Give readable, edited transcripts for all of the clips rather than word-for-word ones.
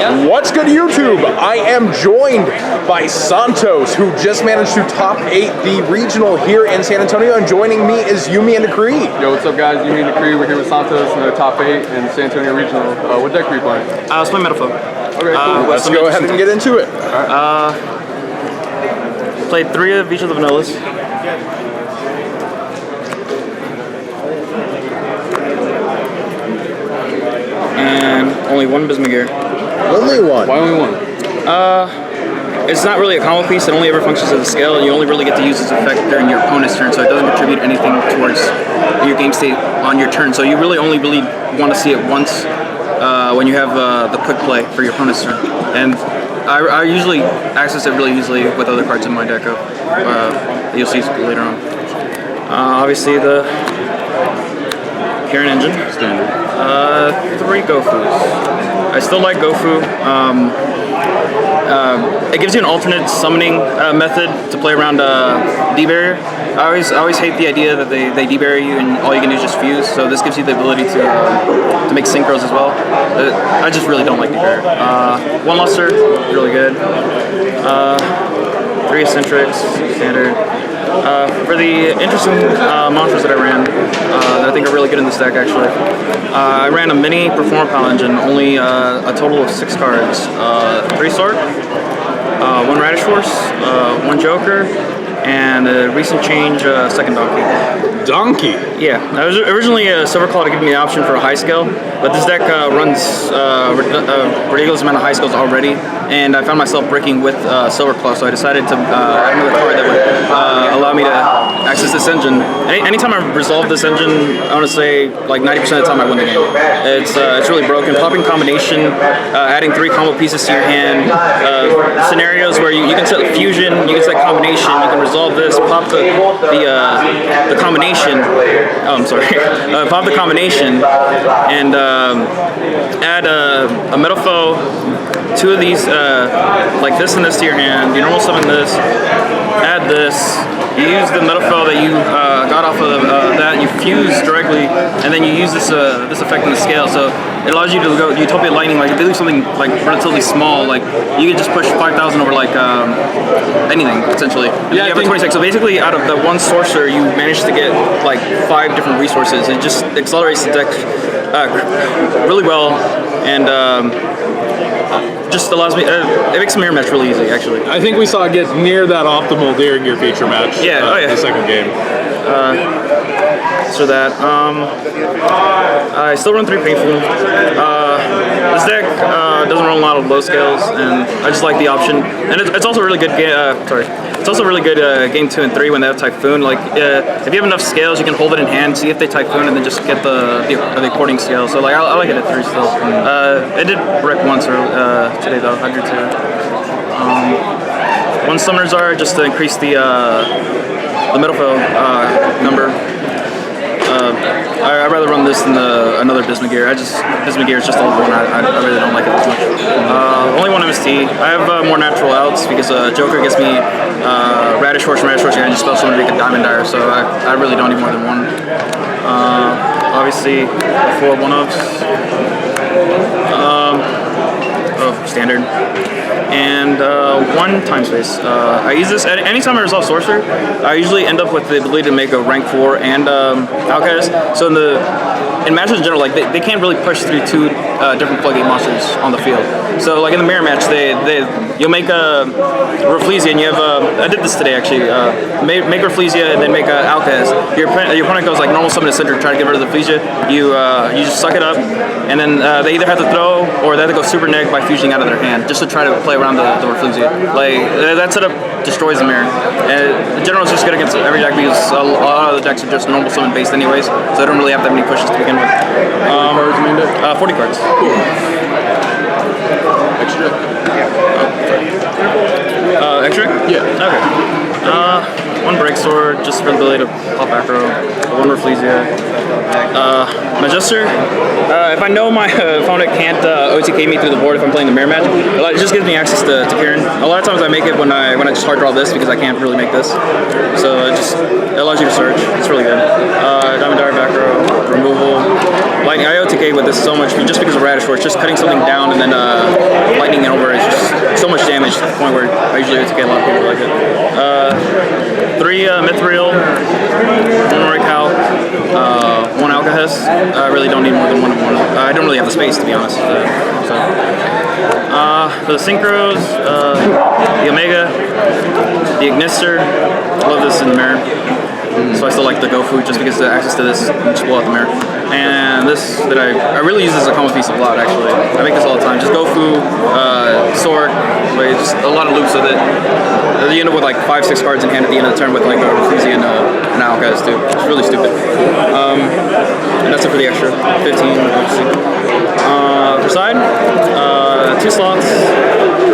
What's good, YouTube? I am joined by Santos, who just managed to top 8 the regional here in San Antonio, and joining me is Yumi and Decree. Yo, what's up, guys? Yumi and Decree. We're here with Santos in the top 8 in San Antonio regional. What deck are you playing? I was playing Metaphor. Okay, cool. Let's go ahead and get into it. Played 3 of each of the vanillas. And only 1 Bismugear. Only one? Why only 1? It's not really a combo piece. It only ever functions as a scale, and you only really get to use its effect during your opponent's turn, so it doesn't contribute anything towards your game state on your turn. So you really only want to see it once when you have the quick play for your opponent's turn. And I usually access it really easily with other cards in my deck that you'll see later on. Obviously the Karen engine. Standard. 3 Gofus. I still like Gofu. It gives you an alternate summoning method to play around D-Barrier. I always hate the idea that they D-Barrier you and all you can do is just fuse, so this gives you the ability to make synchros as well. I just really don't like D-Barrier. 1 Luster, really good. 3 Eccentrics, standard. For the interesting monsters that I ran, that I think are really good in this deck actually, I ran a mini Performapal engine, only a total of 6 cards. 3 Sword, 1 Radish Horse, 1 Joker, and a recent change, 2nd Donkey. Donkey? Yeah, I was originally a Silver Claw to give me the option for a high scale, but this deck runs a ridiculous amount of high scales already, and I found myself breaking with Silver Claw, so I decided to add another card that would allow me to access this engine. Anytime I resolve this engine, I want to say like 90% of the time I win the game. It's really broken. Popping combination, adding 3 combo pieces to your hand, scenarios where you can set fusion, you can set combination, you can resolve this, pop the combination. Oh, I'm sorry. Pop the combination and add a Metal Foe, 2 of these, like this and this to your hand. You normal summon this, add this. You use the Metal Foe that you got off of that, you fuse directly, and then you use this effect in the scale. So it allows you to go Utopia Lightning. Like if they do something like relatively small, like you can just push 5,000 over like anything essentially. And yeah, you have a 26. So basically, out of the 1 sorcerer, you manage to get like 5 different resources. It just accelerates the deck really well, and just allows me. It makes the mirror match really easy, actually. I think we saw it get near that optimal during your feature match. Yeah, the 2nd game. So that I still run 3 Painful. This deck doesn't run a lot of low scales, and I just like the option. And it's also really good. It's also really good game 2 and 3 when they have Typhoon. Like if you have enough scales, you can hold it in hand, see if they Typhoon, and then just get the according scale. So like I like it at 3 still. It did wreck once today though. I did too. 1 Summoners are just to increase the Metal Foe number. I'd rather run this than another Bismugear. Bismugear is just the old one. I really don't like it as much. Only 1 MST. I have more natural outs because Joker gives me Radish Horse and Radish Horse, and I just spell someone to make a Diamond Dire, so I really don't need more than 1. Obviously, 4 1-ups. Standard. And 1 Time Space. I use this anytime I resolve Sorcerer. I usually end up with the ability to make a rank 4 and Outcast. So in matches in general, like they can't really push through 2 different floodgate monsters on the field. So like in the mirror match, you'll make a Rafflesia, and you have I did this today actually. Make Rafflesia and then make a Outcast. Your opponent goes like normal summon a center, try to get rid of the Rafflesia. You just suck it up, and then they either have to throw or they have to go super neg by fusing out of their hand just to try to play around the Rafflesia. Like that setup destroys the mirror. And in general, it's just good against every deck because a lot of the decks are just normal summon based anyways, so I don't really have that many pushes to begin with. 40 cards. Cool. Extra? Extra? Yeah. Okay. 1 Break Sword, just for the ability to pop Acro. 1 Rafflesia. Magister. If I know my opponent can't OTK me through the board if I'm playing the mirror match, it just gives me access to Kieran. A lot of times I make it when I just hard draw this because I can't really make this. So it allows you to search. It's really good. Diamond Dire back row, removal. Lightning. I OTK with this so much just because of Radish Horse, just cutting something down and then damage to the point where I usually take a lot of people like it. 3 Mithril, 1 Oricalc, 1 Alcahest. I really don't need more than 1 of 1. I don't really have the space, to be honest. For the synchros, the Omega, the Ignister. I love this in the mirror. So I still like the GoFu just because the access to this, you just blow out the mirror. And this that I really use this as a combo piece a lot actually. I make this all the time. Just GoFu, Sork, just a lot of loops with it. You end up with like 5-6 cards in hand at the end of the turn with like a Freezy and an Alcaz too. It's really stupid. And that's it for the extra 15. For side, 2 slots.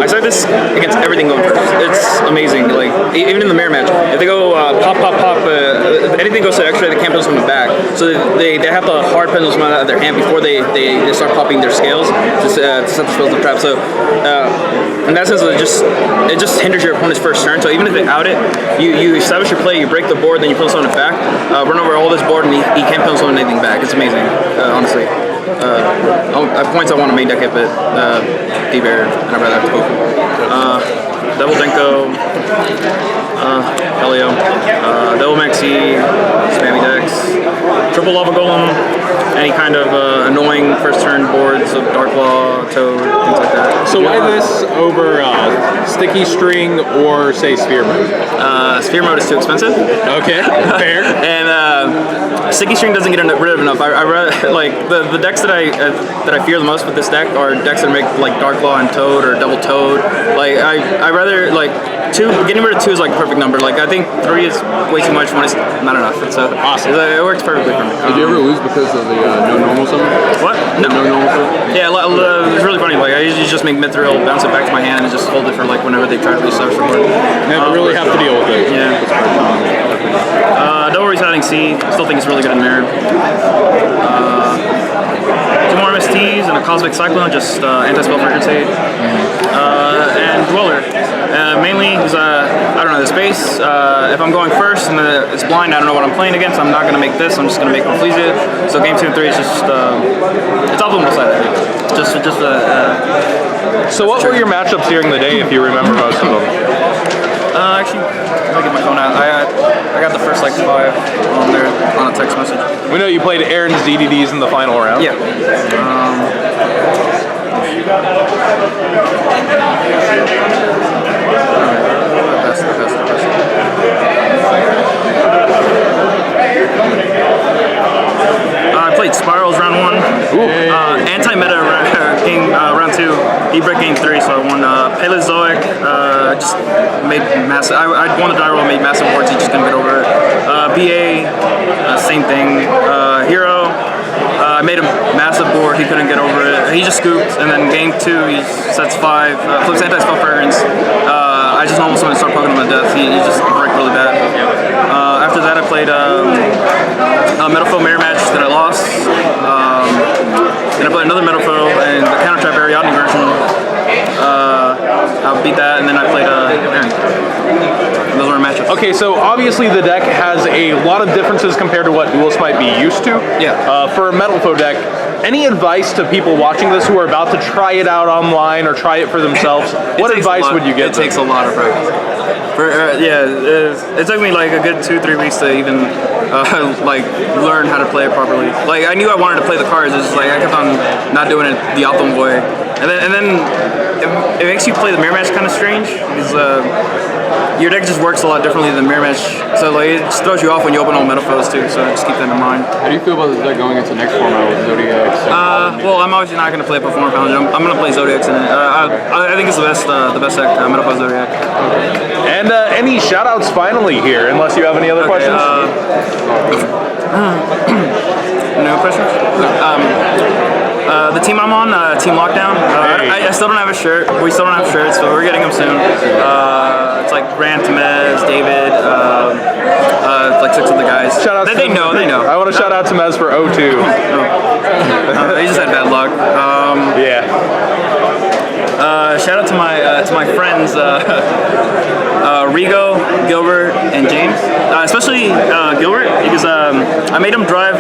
I said this against everything going first. It's amazing. Like even in the mirror match, if they go pop, anything goes to extra, they can't put from the back. So they have to hard pendulum out of their hand before they start popping their scales to set the spells to trap. So in that sense, it just hinders your opponent's first turn. So even if they out it, you establish your play, you break the board, then you put someone back, run over all this board, and he can't put someone anything back. It's amazing, honestly. At points I want to main deck it, but D-Bear, and I'd rather have to go. Devil Denko, Helio, Devil Maxi, Spammy decks, Triple Lava Golem, any kind of annoying first turn boards of Dark Claw, Toad, things like that. So why this over Sticky String or say Sphere Mode? Sphere Mode is too expensive. Okay, fair. And Sticky String doesn't get rid of enough. I like the decks that I fear the most with this deck are decks that make like Dark Claw and Toad or Double Toad. Like I rather like 2. Getting rid of 2 is like a perfect number. Like I think 3 is way too much. 1 is not enough. It's awesome. It works perfectly for me. Did you ever lose because of the no normal summon? What? No. No normal summon? Yeah, it's really funny. Like I usually just make Mithril, bounce it back to my hand, and just hold it for like whenever they try to reestablish the board. Never really have to deal with it. Yeah. Double Resetting C. Still think it's really good in there. 2 more MSTs and a Cosmic Cyclone, just anti-spell frequency. And Dweller. Mainly because I don't know the space. If I'm going first and it's blind, I don't know what I'm playing against. I'm not going to make this. I'm just going to make Conflesia. So game 2 and 3 is just it's optimal side, I think. So what were your matchups during the day, if you remember most of them? Actually, I'll get my phone out. I got the first like 5 on there on a text message. We know you played Aaron's DDDs in the final round. Yeah. I played Spirals round 1. Anti-meta game round 2. E-Brick game 3, so I won. Paleozoic, just made massive. I won the die roll, made massive boards. He just couldn't get over it. BA, same thing. Hero, I made a massive board. He couldn't get over it. He just scooped, and then game 2 he sets 5, flips anti-spell fragrance. I just almost went and started poking him to death. He just bricked really bad. After that, I played a Metalfoe mirror match that I lost. Then I played another Metalfoe and the counter trap Ariadne version. I beat that, and then I played Aaron. Those were matchups. Okay, so obviously the deck has a lot of differences compared to what duelists might be used to. Yeah. For a Metalfoe deck, any advice to people watching this who are about to try it out online or try it for themselves? What advice would you give them? It takes a lot of practice. It took me like a good 2-3 weeks to even like learn how to play it properly. Like I knew I wanted to play the cards. It's just like I kept on not doing it the optimal way, and then it makes you play the mirror match kind of strange because your deck just works a lot differently than mirror match. So like it just throws you off when you open all Metaphors too. So just keep that in mind. How do you feel about this deck going into next format with Zodiacs? Well, I'm obviously not going to play Performapal. I'm going to play Zodiacs in it. I think it's the best deck, Metaphor Zodiac. And any shout-outs finally here, unless you have any other questions? No questions? The team I'm on, Team Lockdown. I still don't have a shirt. We still don't have shirts, but we're getting them soon. It's like Grant, Temez, David, like 6 of the guys. Shout out they know. I want to shout out Temez for 0-2. They just had bad luck. Yeah. Shout out to my friends Rigo, Gilbert, and James. Especially Gilbert, because I made him drive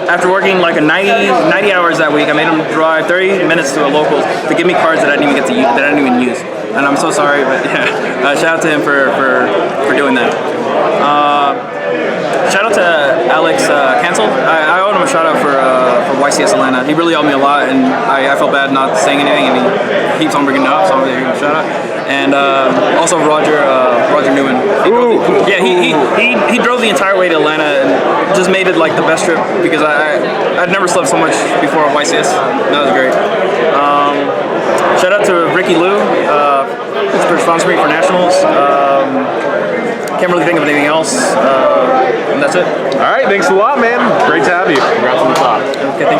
after working like 90 hours that week. I made him drive 30 minutes to a local to give me cards that I didn't even use. and I'm so sorry, but yeah, shout out to him for doing that. Shout out to Alex Cancel. I owed him a shout out for YCS Atlanta. He really helped me a lot, and I felt bad not saying anything, and he keeps on bringing it up, so I'm going to give him a shout out. And also Roger Newman. He drove the entire way to Atlanta and just made it like the best trip because I'd never slept so much before at YCS. That was great. Shout out to Ricky Lou for sponsoring me for nationals. Can't really think of anything else. And that's it. All right, thanks a lot, man. Great to have you. Congrats on the top. Okay, thank you.